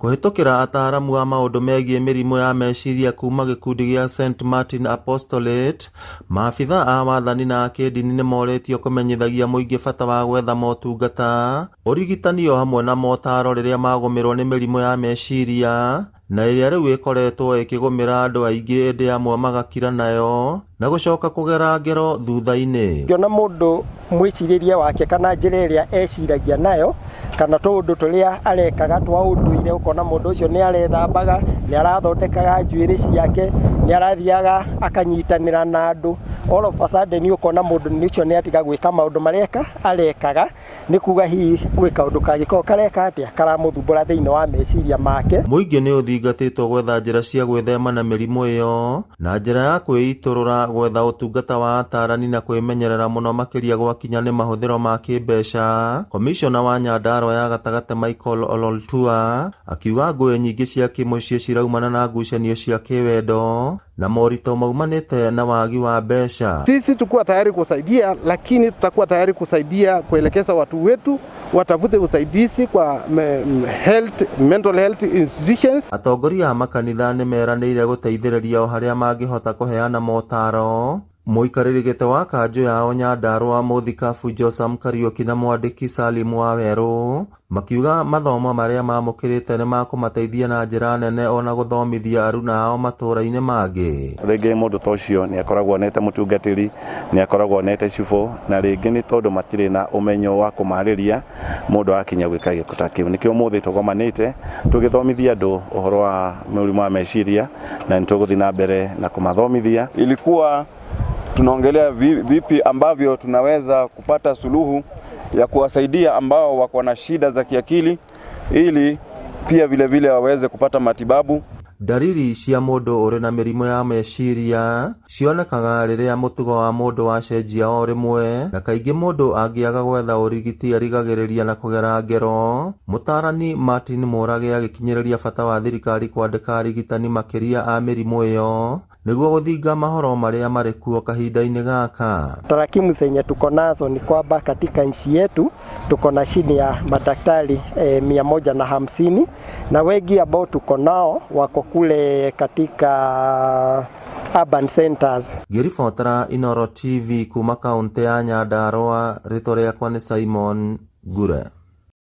Kũhĩtũkĩra ataaramu a maũndũ megiĩ mĩrimũ ya meciria kuma gĩkundi gĩa St. Martin Apostolate, maabitha a wathani na kĩndini nĩ morĩtio kũmenyithagia mũingĩ bata wa gwetha motungata, ũrigitani o hamwe na motaro rĩrĩa magũmĩrwo nĩ mĩrimũ ya meciria, na ĩrĩa rĩu ĩkoretwo ĩkĩgũmĩra andũ aingĩ ĩndĩ amwe magakira nayo na gũcoka kũgera ngero thutha-inĩ. Ngĩona mũndũ mwĩcirĩrie wake kana njĩra ĩrĩa eciragia nayo kana tũũndũ tũrĩa arekaga twa ũndũire, ũkona mũndũ ũcio nĩ arethambaga, nĩ arathondekaga njuĩrĩ ciake, nĩ arathiaga akanyitanĩra na andũ, all of a sudden ũkona mũndũ ũcio nĩ atiga gwĩka maũndũ marĩa arekaga, nĩ kuga hihi gwĩ kaũndũ kangĩkorwo kareka atĩa karamũthumbũra thĩinĩ wa meciria make. Mũingĩ nĩ ũthingatĩtwo gwetha njĩra cia gwĩthema na mĩrimũ ĩyo na njĩra ya kwĩitũrũra gwetha ũtungata wa atarani na kwĩmenyerera mũno makĩria gwakinya nĩ mahũthĩro ma kĩmbeca. Komishona wa Nyandarua ya gatagatĩ Michael Ololtua akiuga ngũĩ nyingĩ cia kĩmũciĩ ciraumana na ngucanio cia kĩwendo na moritũ maumanĩte na wagi wa mbeca. Sisi tukuwa tayari kusaidia, lakini tutakuwa tayari kusaidia kuelekeza watu wetu watafute usaidizi kwa mental health institutions. Atongoria a makanitha nĩ meranĩire gũteithĩrĩria o harĩa mangĩhota kũheana motaro. Mũikarĩri gĩtĩ wa kanjũ yao Nyandarua Mũthikabu Josam Kariuki na mwandĩki Salim Wawerũ makiuga mathomo marĩa mamũkĩrĩte nĩ makũmateithia na njĩra nene ona gũthomithia aruna ao matũũra-inĩ mangĩ. Rĩngĩ mũndũ ta ũcio nĩ akoragwo onete mũtungatĩri, nĩ akoragwo onete cibũ, na rĩngĩ nĩ tondũ matirĩ na ũmenyo wa kũmarĩria mũndũ akinya gwĩka gĩko ta kĩu. Nĩkĩo ũmũthĩ tũgomanĩte tũgĩthomithia andũ ũhoro wa mũrimũ wa meciria na nĩ tũgũthiĩ na mbere na kũmathomithia. Ilikuwa tunaongelea vipi ambavyo tunaweza kupata suluhu ya kuwasaidia ambao wako na shida za kiakili ili pia vile waweze kupata matibabu. Dariri cia mũndũ ũrĩ na mĩrimũ ya meciria cionekaga rĩrĩa mũtugo wa mũndũ wacenjia o rĩmwe, na kaingĩ mũndũ angĩaga gwetha ũrigiti arigagĩrĩria na kũgera ngero. Mũtarani Martin Mũrage agĩkinyĩrĩria bata wa thirikari kwandĩka arigitani makĩria a mĩrimũ ĩyo nĩguo gũthinga mahoro marĩa marĩ kuo kahinda-inĩ gaka. Tarakimu zenye tuko nazo ni kwamba katika nchi yetu tuko na chini ya madaktari 150 na wengi ambao tuko nao wako kule katika urban centers. Ngĩribotera Inooro TV kuma kaunti ya Nyandarua, rĩtwa rĩakwa nĩ Simon Ngure.